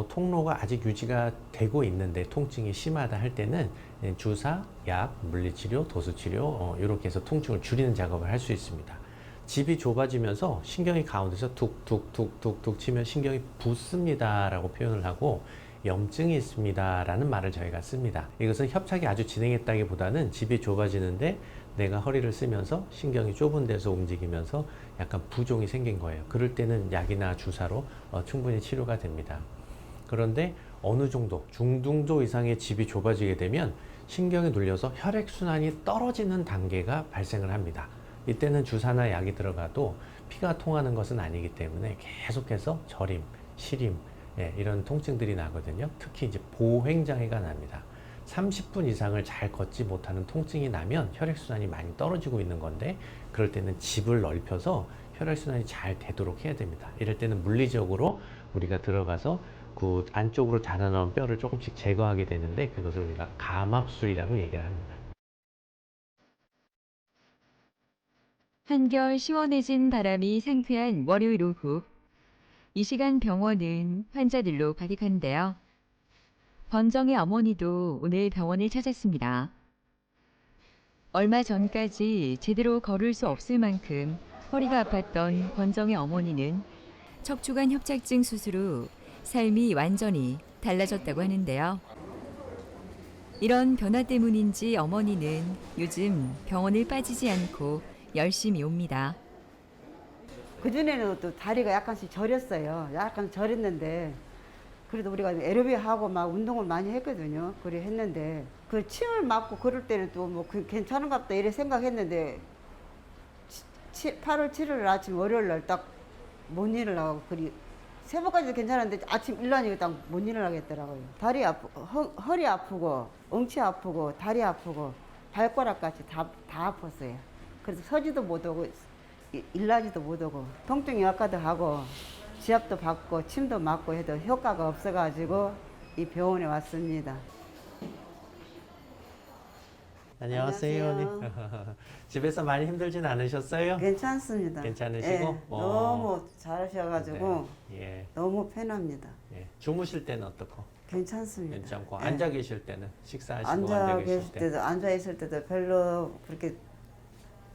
통로가 아직 유지가 되고 있는데 통증이 심하다 할 때는 주사, 약, 물리치료, 도수치료 이렇게 해서 통증을 줄이는 작업을 할 수 있습니다. 집이 좁아지면서 신경이 가운데서 툭툭툭툭툭 치면 신경이 붓습니다 라고 표현을 하고 염증이 있습니다 라는 말을 저희가 씁니다. 이것은 협착이 아주 진행했다기보다는 집이 좁아지는데 내가 허리를 쓰면서 신경이 좁은 데서 움직이면서 약간 부종이 생긴 거예요. 그럴 때는 약이나 주사로 충분히 치료가 됩니다. 그런데 어느 정도 중등도 이상의 집이 좁아지게 되면 신경이 눌려서 혈액순환이 떨어지는 단계가 발생을 합니다. 이때는 주사나 약이 들어가도 피가 통하는 것은 아니기 때문에 계속해서 저림, 시림 이런 통증들이 나거든요. 특히 이제 보행장애가 납니다. 30분 이상을 잘 걷지 못하는 통증이 나면 혈액순환이 많이 떨어지고 있는 건데 그럴 때는 집을 넓혀서 혈액순환이 잘 되도록 해야 됩니다. 이럴 때는 물리적으로 우리가 들어가서 그 안쪽으로 자라나온 뼈를 조금씩 제거하게 되는데 그것을 우리가 감압술이라고 얘기를 합니다. 한결 시원해진 바람이 상쾌한 월요일 오후. 이 시간 병원은 환자들로 가득한데요. 권정의 어머니도 오늘 병원을 찾았습니다. 얼마 전까지 제대로 걸을 수 없을 만큼 허리가 아팠던 권정의 어머니는 척추관 협착증 수술 후 삶이 완전히 달라졌다고 하는데요. 이런 변화 때문인지 어머니는 요즘 병원을 빠지지 않고 열심히 옵니다. 그전에는 또 다리가 약간씩 저렸어요. 약간 저렸는데 그래도 우리가 에로빅하고 막 운동을 많이 했거든요. 그래 했는데 그 침을 맞고 그럴 때는 또 뭐 괜찮은가 보다 이래 생각했는데 8월 7일 아침 월요일 날 딱 못 일어나고 그리 새벽까지도 괜찮았는데 아침 일어나니까 딱 못 일어나겠더라고요. 다리 아프고 허리 아프고 엉치 아프고 다리 아프고 발가락까지 다 아팠어요. 그래서 서지도 못하고 일나지도 못하고 통증이 약화도 하고 지압도 받고 침도 맞고 해도 효과가 없어가지고 이 병원에 왔습니다. 안녕하세요. 안녕하세요. 어머니. 집에서 많이 힘들진 않으셨어요? 괜찮습니다. 괜찮으시고? 예, 어. 너무 잘하셔가지고 네. 예. 너무 편합니다. 예. 주무실 때는 어떻고? 괜찮습니다. 괜찮고 예. 앉아 계실 때는 식사하시고 앉아 계실 계실 때 때도 앉아 있을 때도 별로 그렇게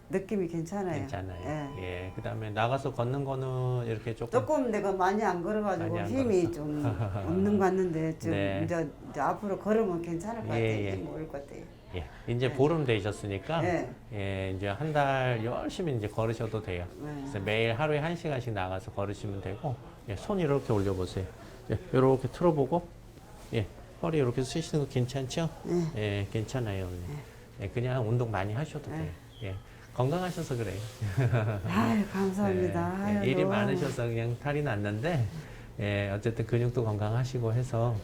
느낌이 괜찮아요. 괜찮아요. 예. 예. 그다음에 나가서 걷는 거는 이렇게 조금 내가 많이 안 걸어가지고 많이 안 힘이 걸었어. 좀 없는 것 같는데 좀 네. 이제 앞으로 걸으면 괜찮을 것 같아요. 예, 예. 힘 올 것 같아요. 예. 이제 네. 보름 되셨으니까 예. 예, 이제 한 달 열심히 이제 걸으셔도 돼요. 네. 그래서 매일 하루에 1시간씩 나가서 걸으시면 되고 예, 손 이렇게 올려 보세요. 예, 이렇게 틀어 보고 예. 허리 이렇게 쓰시는 거 괜찮죠? 네. 예, 괜찮아요. 예, 그냥 운동 많이 하셔도 돼요. 예. 건강하셔서 그래요. 아유 감사합니다. 예, 아유, 일이 너무. 많으셔서 그냥 탈이 났는데 예, 어쨌든 근육도 건강하시고 해서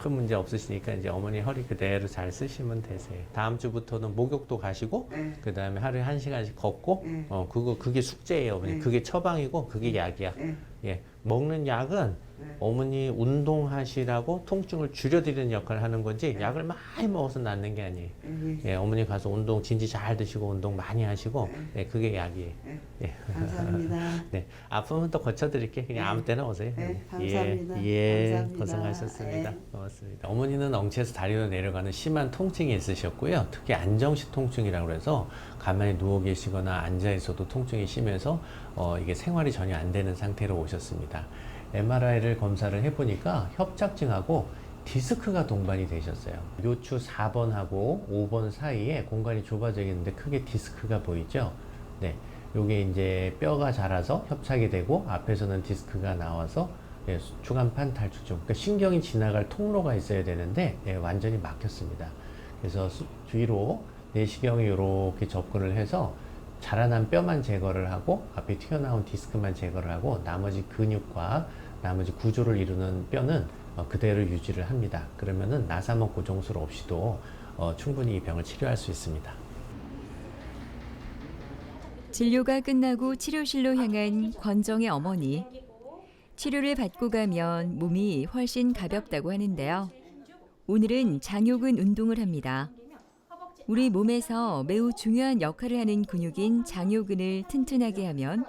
큰 문제 없으시니까 이제 어머니 허리 그대로 잘 쓰시면 되세요. 다음 주부터는 목욕도 가시고 네. 그 다음에 하루에 1시간씩 걷고 네. 그게 숙제예요. 어머니. 네. 그게 처방이고 그게 약이야. 네. 예, 먹는 약은 네. 어머니 운동하시라고 통증을 줄여드리는 역할을 하는 거지 네. 약을 많이 먹어서 낫는 게 아니에요. 네. 예, 어머니 가서 운동 진지 잘 드시고 운동 많이 하시고 예, 그게 약이에요. 네. 예. 감사합니다. 네, 아프면 또 고쳐드릴게. 그냥 네. 아무 때나 오세요. 네, 예, 감사합니다. 예, 감사합니다. 고생하셨습니다. 네. 고맙습니다. 어머니는 엉치에서 다리로 내려가는 심한 통증이 있으셨고요. 특히 안정식 통증이라고 해서 가만히 누워 계시거나 앉아 있어도 통증이 심해서 이게 생활이 전혀 안 되는 상태로 오셨습니다. MRI를 검사를 해보니까 협착증하고 디스크가 동반이 되셨어요. 요추 4번하고 5번 사이에 공간이 좁아져 있는데 크게 디스크가 보이죠? 네. 요게 이제 뼈가 자라서 협착이 되고 앞에서는 디스크가 나와서 예, 추간판 탈출증. 그러니까 신경이 지나갈 통로가 있어야 되는데 예, 완전히 막혔습니다. 그래서 뒤로 내시경이 이렇게 접근을 해서 자라난 뼈만 제거를 하고 앞에 튀어나온 디스크만 제거를 하고 나머지 근육과 나머지 구조를 이루는 뼈는 그대로 유지를 합니다. 그러면은 나사목 고정술 없이도 충분히 이 병을 치료할 수 있습니다. 진료가 끝나고 치료실로 향한 권정의 어머니. 치료를 받고 가면 몸이 훨씬 가볍다고 하는데요. 오늘은 장요근 운동을 합니다. 우리 몸에서 매우 중요한 역할을 하는 근육인 장요근을 튼튼하게 하면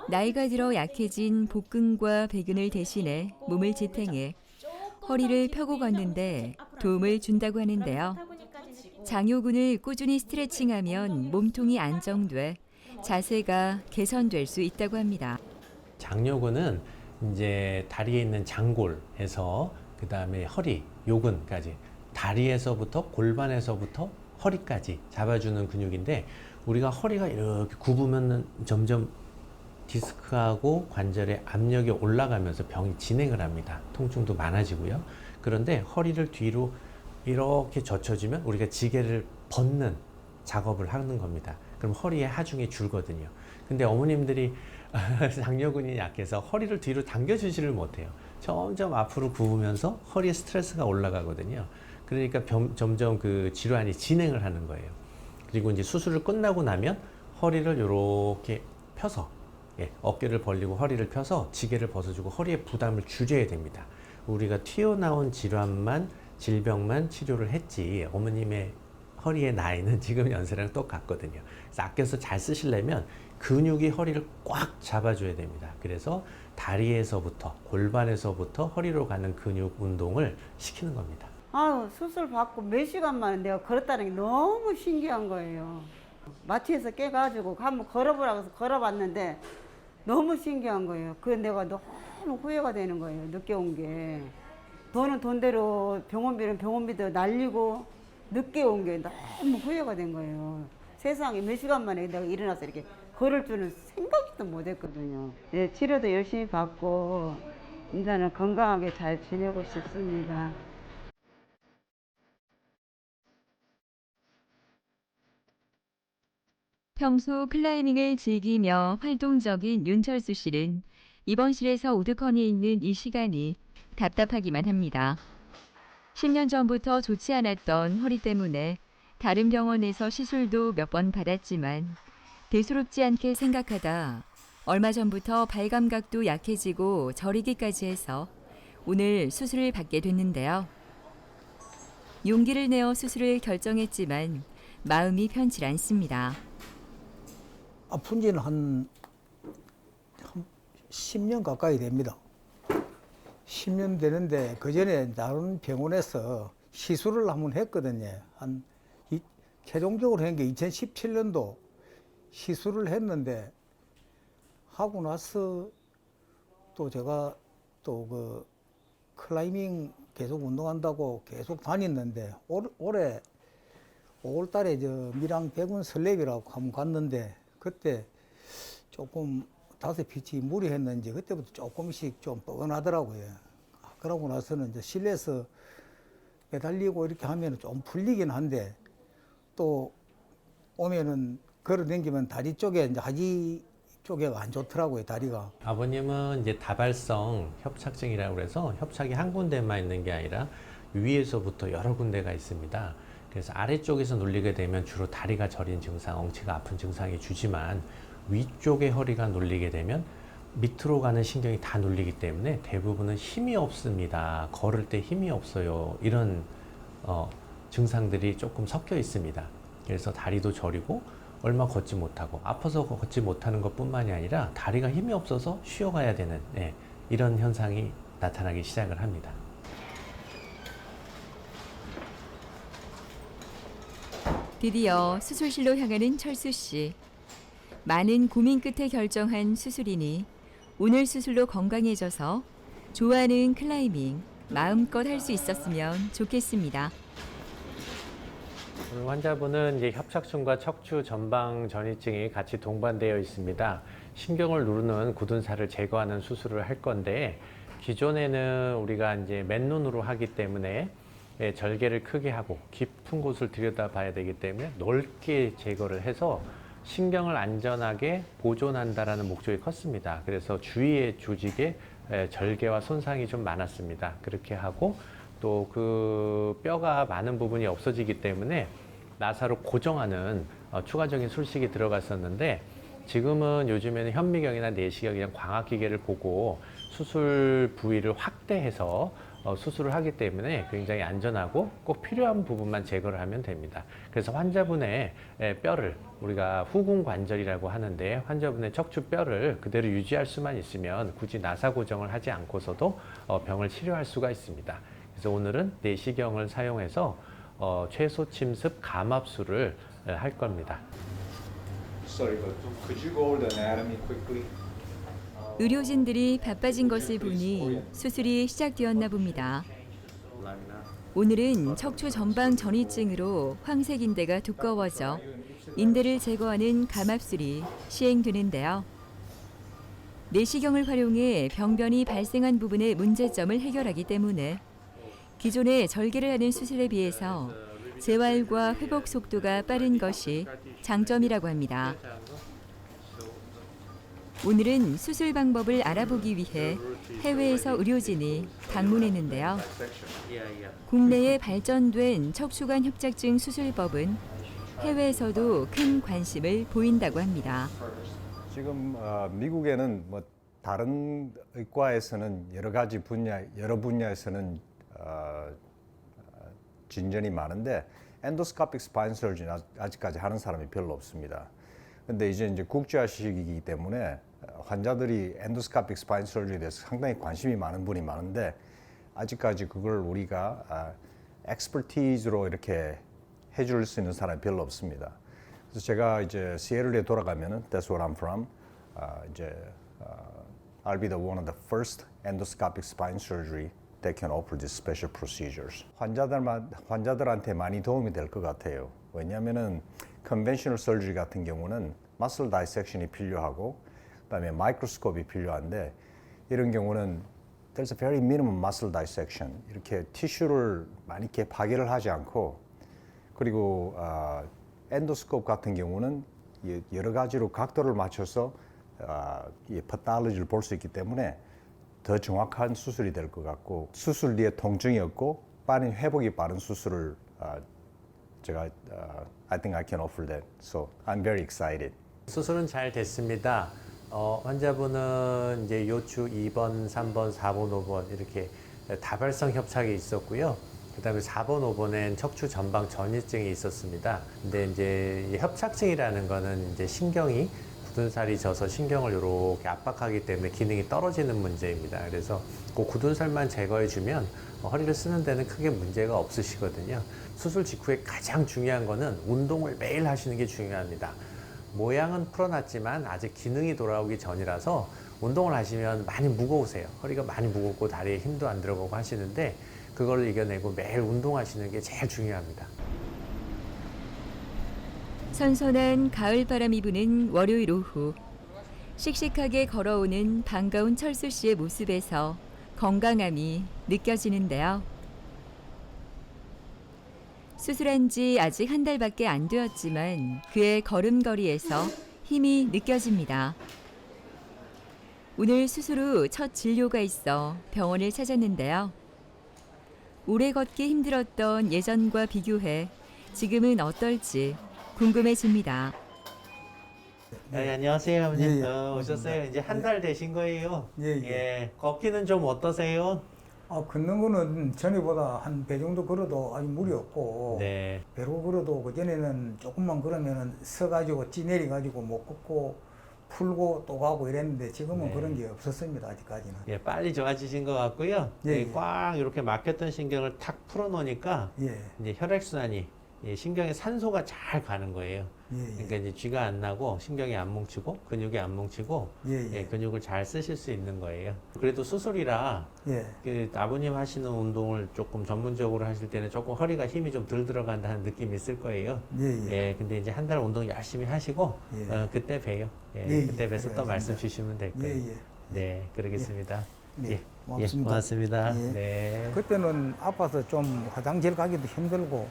나이가 들어 약해진 복근과 배근을 대신해 몸을 지탱해 허리를 펴고 걷는데 도움을 준다고 하는데요. 장요근을 꾸준히 스트레칭하면 몸통이 안정돼 자세가 개선될 수 있다고 합니다. 장요근은 이제 다리에 있는 장골에서 그 다음에 허리, 요근까지 다리에서부터 골반에서부터 허리까지 잡아주는 근육인데 우리가 허리가 이렇게 굽으면 점점 디스크하고 관절의 압력이 올라가면서 병이 진행을 합니다. 통증도 많아지고요. 그런데 허리를 뒤로 이렇게 젖혀주면 우리가 지게를 벗는 작업을 하는 겁니다. 그럼 허리의 하중이 줄거든요. 근데 어머님들이 장요근이 약해서 허리를 뒤로 당겨주지를 못해요. 점점 앞으로 굽으면서 허리에 스트레스가 올라가거든요. 그러니까 점점 그 질환이 진행을 하는 거예요. 그리고 이제 수술을 끝나고 나면 허리를 이렇게 펴서 어깨를 벌리고 허리를 펴서 지게를 벗어주고 허리의 부담을 줄여야 됩니다. 우리가 튀어나온 질병만 치료를 했지 어머님의 허리의 나이는 지금 연세랑 똑같거든요. 그래서 아껴서 잘 쓰시려면 근육이 허리를 꽉 잡아줘야 됩니다. 그래서 다리에서부터 골반에서부터 허리로 가는 근육 운동을 시키는 겁니다. 아유 수술 받고 몇 시간 만에 내가 걸었다는 게 너무 신기한 거예요. 마취해서 깨가지고 한번 걸어보라고 해서 걸어봤는데 너무 신기한 거예요. 그래 내가 너무 후회가 되는 거예요. 늦게 온 게. 돈은 돈대로 병원비는 병원비도 날리고 늦게 온 게 너무 후회가 된 거예요. 세상에 몇 시간 만에 내가 일어나서 이렇게 걸을 줄은 생각도 못 했거든요. 네, 치료도 열심히 받고 이제는 건강하게 잘 지내고 싶습니다. 평소 클라이밍을 즐기며 활동적인 윤철수 씨는 입원실에서 우두커니 있는 이 시간이 답답하기만 합니다. 10년 전부터 좋지 않았던 허리 때문에 다른 병원에서 시술도 몇 번 받았지만 대수롭지 않게 생각하다 얼마 전부터 발 감각도 약해지고 저리기까지 해서 오늘 수술을 받게 됐는데요. 용기를 내어 수술을 결정했지만 마음이 편치 않습니다. 아픈 지는 한 10년 가까이 됩니다. 10년 되는데 그 전에 다른 병원에서 시술을 한번 했거든요. 최종적으로 한 게 2017년도 시술을 했는데 하고 나서 또 제가 또 그 클라이밍 계속 운동한다고 계속 다녔는데 올해 5월 달에 저 밀양 백운 설레기라고 한번 갔는데 그때 조금 다섯 빛이 무리했는지 그때부터 조금씩 좀 뻐근하더라고요. 그러고 나서는 이제 실내에서 매달리고 이렇게 하면 좀 풀리긴 한데 또 오면은 걸어 다니면 다리 쪽에 이제 하지 쪽에 안 좋더라고요, 다리가. 아버님은 이제 다발성 협착증이라고 해서 협착이 한 군데만 있는 게 아니라 위에서부터 여러 군데가 있습니다. 그래서 아래쪽에서 눌리게 되면 주로 다리가 저린 증상, 엉치가 아픈 증상이 주지만 위쪽에 허리가 눌리게 되면 밑으로 가는 신경이 다 눌리기 때문에 대부분은 힘이 없습니다. 걸을 때 힘이 없어요. 이런 증상들이 조금 섞여 있습니다. 그래서 다리도 저리고 얼마 걷지 못하고 아파서 걷지 못하는 것뿐만이 아니라 다리가 힘이 없어서 쉬어가야 되는 이런 현상이 나타나기 시작을 합니다. 드디어 수술실로 향하는 철수 씨. 많은 고민 끝에 결정한 수술이니 오늘 수술로 건강해져서 좋아하는 클라이밍 마음껏 할 수 있었으면 좋겠습니다. 오늘 환자분은 이제 협착증과 척추 전방 전이증이 같이 동반되어 있습니다. 신경을 누르는 굳은 살을 제거하는 수술을 할 건데 기존에는 우리가 이제 맨눈으로 하기 때문에 절개를 크게 하고 깊은 곳을 들여다봐야 되기 때문에 넓게 제거를 해서 신경을 안전하게 보존한다라는 목적이 컸습니다. 그래서 주위의 조직에 절개와 손상이 좀 많았습니다. 그렇게 하고 또 그 뼈가 많은 부분이 없어지기 때문에 나사로 고정하는 추가적인 술식이 들어갔었는데 지금은 요즘에는 현미경이나 내시경이나 광학기계를 보고 수술 부위를 확대해서 수술을 하기 때문에 굉장히 안전하고 꼭 필요한 부분만 제거를 하면 됩니다. 그래서 환자분의 뼈를 우리가 후궁관절이라고 하는데 환자분의 척추뼈를 그대로 유지할 수만 있으면 굳이 나사 고정을 하지 않고서도 병을 치료할 수가 있습니다. 그래서 오늘은 내시경을 사용해서 최소 침습 감압술을 할 겁니다. Sorry, but could you go over the anatomy quickly? 의료진들이 바빠진 것을 보니 수술이 시작되었나 봅니다. 오늘은 척추 전방 전이증으로 황색 인대가 두꺼워져 인대를 제거하는 감압술이 시행되는데요. 내시경을 활용해 병변이 발생한 부분의 문제점을 해결하기 때문에 기존의 절개를 하는 수술에 비해서 재활과 회복 속도가 빠른 것이 장점이라고 합니다. 오늘은 수술 방법을 알아보기 위해 해외에서 의료진이 방문했는데요. 국내에 발전된 척추관 협착증 수술법은 해외에서도 큰 관심을 보인다고 합니다. 지금 미국에는 뭐 다른 의과에서는 여러 분야에서는 진전이 많은데 엔도스코픽 스파인 서저리 아직까지 하는 사람이 별로 없습니다. 근데 이제 국제화시기이기 때문에 환자들이 엔도스코픽 스파인 서저리에 대해서 상당히 관심이 많은 분이 많은데 아직까지 그걸 우리가 엑스퍼티즈로 이렇게 해줄 수 있는 사람이 별로 없습니다. 그래서 제가 이제 시애틀에 돌아가면은 That's where I'm from. I'll be the one of the first endoscopic spine surgery that can offer these special procedures. 환자들한테 많이 도움이 될 것 같아요. 왜냐하면은 conventional surgery 같은 경우는 muscle dissection이 필요하고 그다음에 마이크로스코프이 필요한데 이런 경우는 there's a very minimum muscle dissection. 이렇게 티슈를 많이 이렇게 파괴를 하지 않고 그리고 엔도스코프 같은 경우는 여러 가지로 각도를 맞춰서 패톨로지를 볼 수 있기 때문에 더 정확한 수술이 될 것 같고 수술 뒤에 통증이 없고 빠른 회복이 빠른 수술을 제가 I think I can offer that. So I'm very excited. 수술은 잘 됐습니다. 환자분은 이제 요추 2번, 3번, 4번, 5번 이렇게 다발성 협착이 있었고요. 그다음에 4번, 5번엔 척추 전방 전이증이 있었습니다. 근데 이제 이 협착증이라는 거는 이제 신경이 굳은 살이 져서 신경을 이렇게 압박하기 때문에 기능이 떨어지는 문제입니다. 그래서 그 굳은 살만 제거해 주면 허리를 쓰는 데는 크게 문제가 없으시거든요. 수술 직후에 가장 중요한 거는 운동을 매일 하시는 게 중요합니다. 모양은 풀어놨지만 아직 기능이 돌아오기 전이라서 운동을 하시면 많이 무거우세요. 허리가 많이 무겁고 다리에 힘도 안 들어가고 하시는데 그걸 이겨내고 매일 운동하시는 게 제일 중요합니다. 선선한 가을바람이 부는 월요일 오후, 씩씩하게 걸어오는 반가운 철수 씨의 모습에서 건강함이 느껴지는데요. 수술한 지 아직 한 달밖에 안 되었지만 그의 걸음걸이에서 힘이 느껴집니다. 오늘 수술 후 첫 진료가 있어 병원을 찾았는데요. 오래 걷기 힘들었던 예전과 비교해 지금은 어떨지 궁금해집니다. 네, 안녕하세요, 아버님. 예, 예. 오셨어요. 이제 한 달 되신 거예요. 예, 예. 걷기는 좀 어떠세요? 걷는 거는 전에보다 한 배 정도 걸어도 아주 무리 없고, 네. 배로 걸어도 그전에는 조금만 걸으면은 서가지고 찌내려가지고 못 걷고 풀고 또 가고 이랬는데 지금은 네. 그런 게 없었습니다, 아직까지는. 예, 빨리 좋아지신 것 같고요. 예, 예, 예. 꽉 이렇게 막혔던 신경을 탁 풀어놓으니까 예, 이제 혈액순환이 신경에 산소가 잘 가는 거예요. 예, 예. 그러니까 이제 쥐가 안 나고 신경이 안 뭉치고 근육이 안 뭉치고 예, 예. 근육을 잘 쓰실 수 있는 거예요. 그래도 수술이라 예. 그 아버님 하시는 운동을 조금 전문적으로 하실 때는 조금 허리가 힘이 좀 덜 들어간다는 느낌이 있을 거예요. 예, 예. 근데 이제 한 달 운동 열심히 하시고 예. 그때 봬요. 예, 그때 예. 뵈서 또 그래, 말씀 알겠습니다. 주시면 될 거예요. 예, 예. 네, 그러겠습니다. 네, 고맙습니다. 고맙습니다. 예. 네. 그때는 아파서 좀 화장실 가기도 힘들고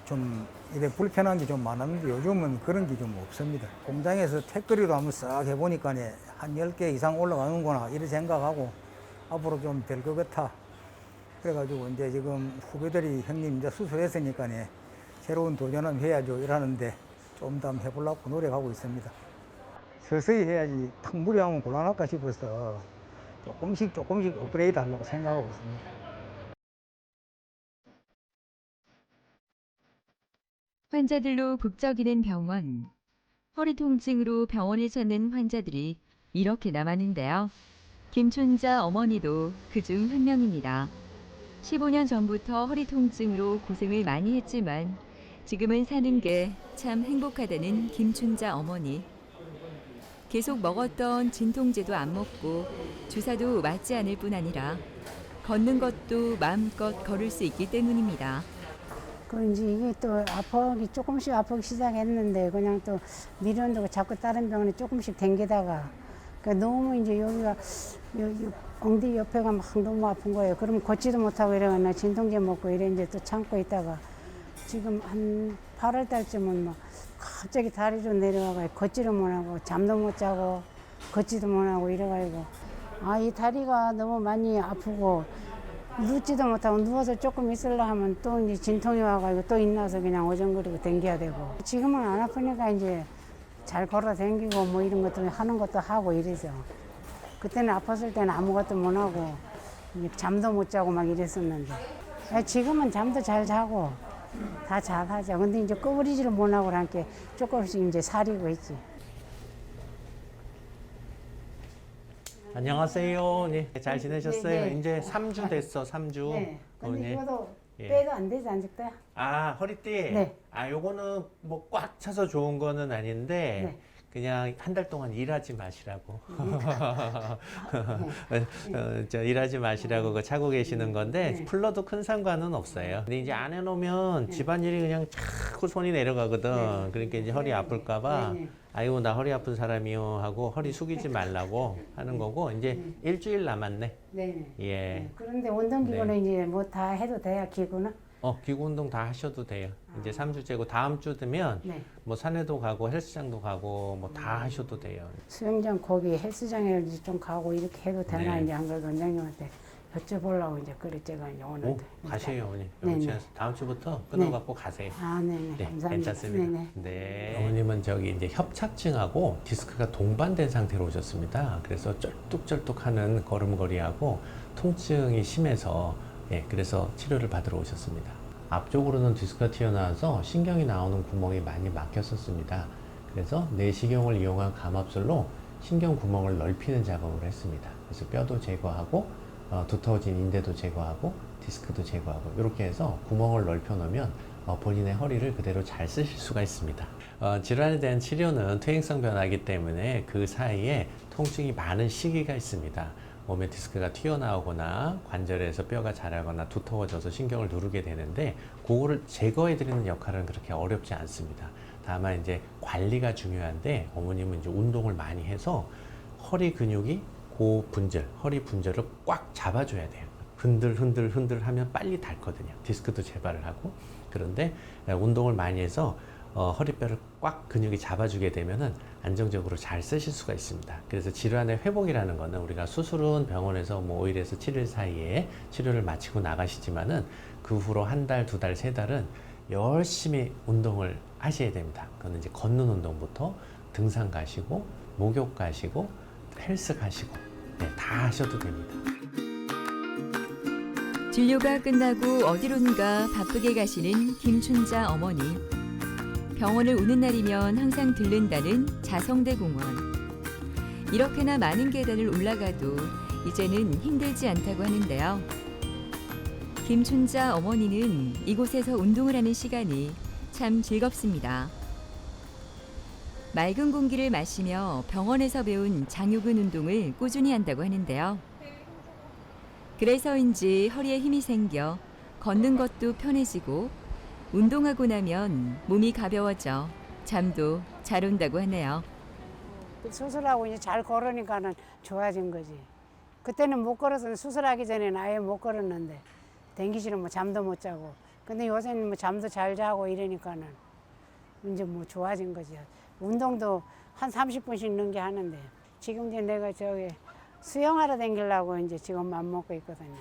좀 이래 불편한 게 좀 많았는데 요즘은 그런 게 좀 없습니다. 공장에서 택거리로 한번 싹 해보니까 한 10개 이상 올라가는구나 이런 생각하고 앞으로 좀 될 것 같아. 그래가지고 이제 지금 후배들이 형님 이제 수술했으니까 새로운 도전은 해야죠 이러는데 좀 더 해보려고 노력하고 있습니다. 서서히 해야지 탁 무리하면 곤란할까 싶어서 조금씩 업그레이드 하려고 생각하고 있습니다. 환자들로 북적이는 병원. 허리 통증으로 병원을 찾는 환자들이 이렇게 많은데요. 김춘자 어머니도 그중 한 명입니다. 15년 전부터 허리 통증으로 고생을 많이 했지만 지금은 사는 게 참 행복하다는 김춘자 어머니. 계속 먹었던 진통제도 안 먹고 주사도 맞지 않을 뿐 아니라 걷는 것도 마음껏 걸을 수 있기 때문입니다. 그 이제 이게 또 조금씩 아프기 시작했는데 그냥 또 미련도 자꾸 다른 병원에 조금씩 댕기다가 그러니까 너무 이제 여기가 엉덩이 옆에가 막 너무 아픈 거예요. 그러면 걷지도 못하고 이러거나 진통제 먹고 이래 이제 또 참고 있다가 지금 한 8월 달쯤은 막 갑자기 다리로 내려와가 걷지를 못하고 잠도 못 자고 걷지도 못하고 이래가지고 이 다리가 너무 많이 아프고 눕지도 못하고 누워서 조금 있으려 하면 또 이제 진통이 와가지고 또 일어나서 그냥 어정거리고 댕겨야 되고 지금은 안 아프니까 이제 잘 걸어 댕기고 뭐 이런 것도 하는 것도 하고 이래서 그때는 아팠을 때는 아무것도 못 하고 잠도 못 자고 막 이랬었는데 지금은 잠도 잘 자고 다 잘하죠. 근데 이제 꺼부리지를 못하고 그러니까 조금씩 이제 사리고 있지. 안녕하세요. 네, 잘 지내셨어요? 네, 네. 이제 3주 됐어, 3주. 네. 근데 네. 이것도 예. 빼도 안 되지 않을까요? 허리띠? 네. 요거는 뭐 꽉 차서 좋은 거는 아닌데, 네. 그냥 한 달 동안 일하지 마시라고. 일하지 마시라고 그거 차고 계시는 건데, 네. 풀러도 큰 상관은 없어요. 근데 이제 안 해놓으면 집안일이 그냥 자꾸 손이 내려가거든. 네. 그러니까 이제 허리 아플까봐, 네, 네. 아이고, 나 허리 아픈 사람이요 하고 허리 숙이지 말라고 하는 거고, 이제 일주일 남았네. 네네. 예. 그런데 운동기구는 이제 뭐 다 해도 돼야 기구는? 기구 운동 다 하셔도 돼요. 이제 3주째고 다음 주 되면 네. 뭐 산에도 가고 헬스장도 가고 뭐 다 하셔도 돼요. 수영장 거기 헬스장에 이제 좀 가고 이렇게 해도 되나 네. 이제 안 그래도 원장님한테 여쭤보려고 이제 그래 제가 이제 오는데. 가세요, 어머니. 네네. 다음 주부터 끊어갖고 가세요. 네네. 네, 감사합니다. 괜찮습니다. 네네. 네. 어머님은 저기 이제 협착증하고 디스크가 동반된 상태로 오셨습니다. 그래서 쩔뚝쩔뚝하는 걸음걸이하고 통증이 심해서 예, 그래서 치료를 받으러 오셨습니다. 앞쪽으로는 디스크가 튀어나와서 신경이 나오는 구멍이 많이 막혔었습니다. 그래서 내시경을 이용한 감압술로 신경 구멍을 넓히는 작업을 했습니다. 그래서 뼈도 제거하고 두터워진 인대도 제거하고 디스크도 제거하고 이렇게 해서 구멍을 넓혀 놓으면 본인의 허리를 그대로 잘 쓰실 수가 있습니다. 질환에 대한 치료는 퇴행성 변화이기 때문에 그 사이에 통증이 많은 시기가 있습니다. 몸에 디스크가 튀어나오거나 관절에서 뼈가 자라거나 두터워져서 신경을 누르게 되는데 그거를 제거해 드리는 역할은 그렇게 어렵지 않습니다. 다만 이제 관리가 중요한데 어머님은 이제 운동을 많이 해서 허리 근육이 그 분절, 허리 분절을 꽉 잡아줘야 돼요. 흔들 하면 빨리 닳거든요. 디스크도 재발을 하고. 그런데 운동을 많이 해서 허리뼈를 꽉 근육이 잡아주게 되면은 안정적으로 잘 쓰실 수가 있습니다. 그래서 질환의 회복이라는 거는 우리가 수술은 병원에서 뭐 5일에서 7일 사이에 치료를 마치고 나가시지만은 그 후로 한 달, 두 달, 세 달은 열심히 운동을 하셔야 됩니다. 그거는 이제 걷는 운동부터 등산 가시고 목욕 가시고 헬스 가시고 네, 다 하셔도 됩니다. 진료가 끝나고 어디론가 바쁘게 가시는 김춘자 어머니. 병원을 오는 날이면 항상 들른다는 자성대 공원. 이렇게나 많은 계단을 올라가도 이제는 힘들지 않다고 하는데요. 김춘자 어머니는 이곳에서 운동을 하는 시간이 참 즐겁습니다. 맑은 공기를 마시며 병원에서 배운 장요근 운동을 꾸준히 한다고 하는데요. 그래서인지 허리에 힘이 생겨 걷는 것도 편해지고 운동하고 나면 몸이 가벼워져 잠도 잘 온다고 하네요. 수술하고 이제 잘 걸으니까는 좋아진 거지. 그때는 못 걸어서 수술하기 전에는 아예 못 걸었는데 댕기지는 뭐 잠도 못 자고. 근데 요새는 뭐 잠도 잘 자고 이러니까는 이제 뭐 좋아진 거지. 운동도 한 30분씩 넘게 하는데 지금 이제 내가 저기 수영하러 다니려고 이제 지금 맘 먹고 있거든요.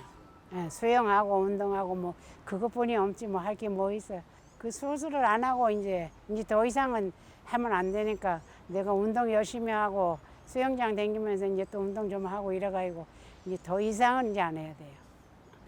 예, 수영하고 운동하고 뭐 그것뿐이 없지 뭐 할 게 뭐 있어. 그 수술을 안 하고 이제 더 이상은 하면 안 되니까 내가 운동 열심히 하고 수영장 다니면서 이제 또 운동 좀 하고 이래가지고 이제 더 이상은 이제 안 해야 돼요.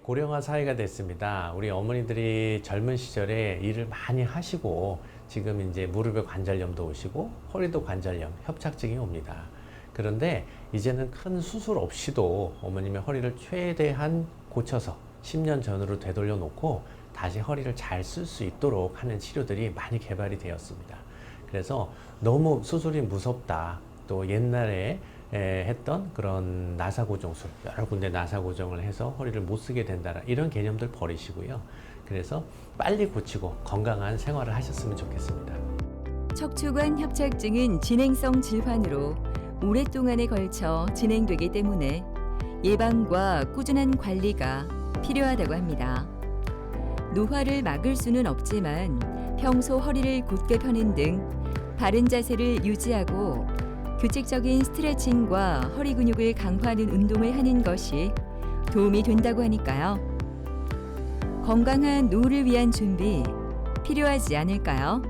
고령화 사회가 됐습니다. 우리 어머니들이 젊은 시절에 일을 많이 하시고 지금 이제 무릎에 관절염도 오시고 허리도 관절염, 협착증이 옵니다. 그런데 이제는 큰 수술 없이도 어머님의 허리를 최대한 고쳐서 10년 전으로 되돌려 놓고 다시 허리를 잘 쓸 수 있도록 하는 치료들이 많이 개발이 되었습니다. 그래서 너무 수술이 무섭다. 또 옛날에 했던 그런 나사고정술, 여러 군데 나사고정을 해서 허리를 못 쓰게 된다. 이런 개념들 버리시고요. 그래서 빨리 고치고 건강한 생활을 하셨으면 좋겠습니다. 척추관 협착증은 진행성 질환으로 오랫동안에 걸쳐 진행되기 때문에 예방과 꾸준한 관리가 필요하다고 합니다. 노화를 막을 수는 없지만 평소 허리를 곧게 펴는 등 바른 자세를 유지하고 규칙적인 스트레칭과 허리 근육을 강화하는 운동을 하는 것이 도움이 된다고 하니까요. 건강한 노후를 위한 준비 필요하지 않을까요?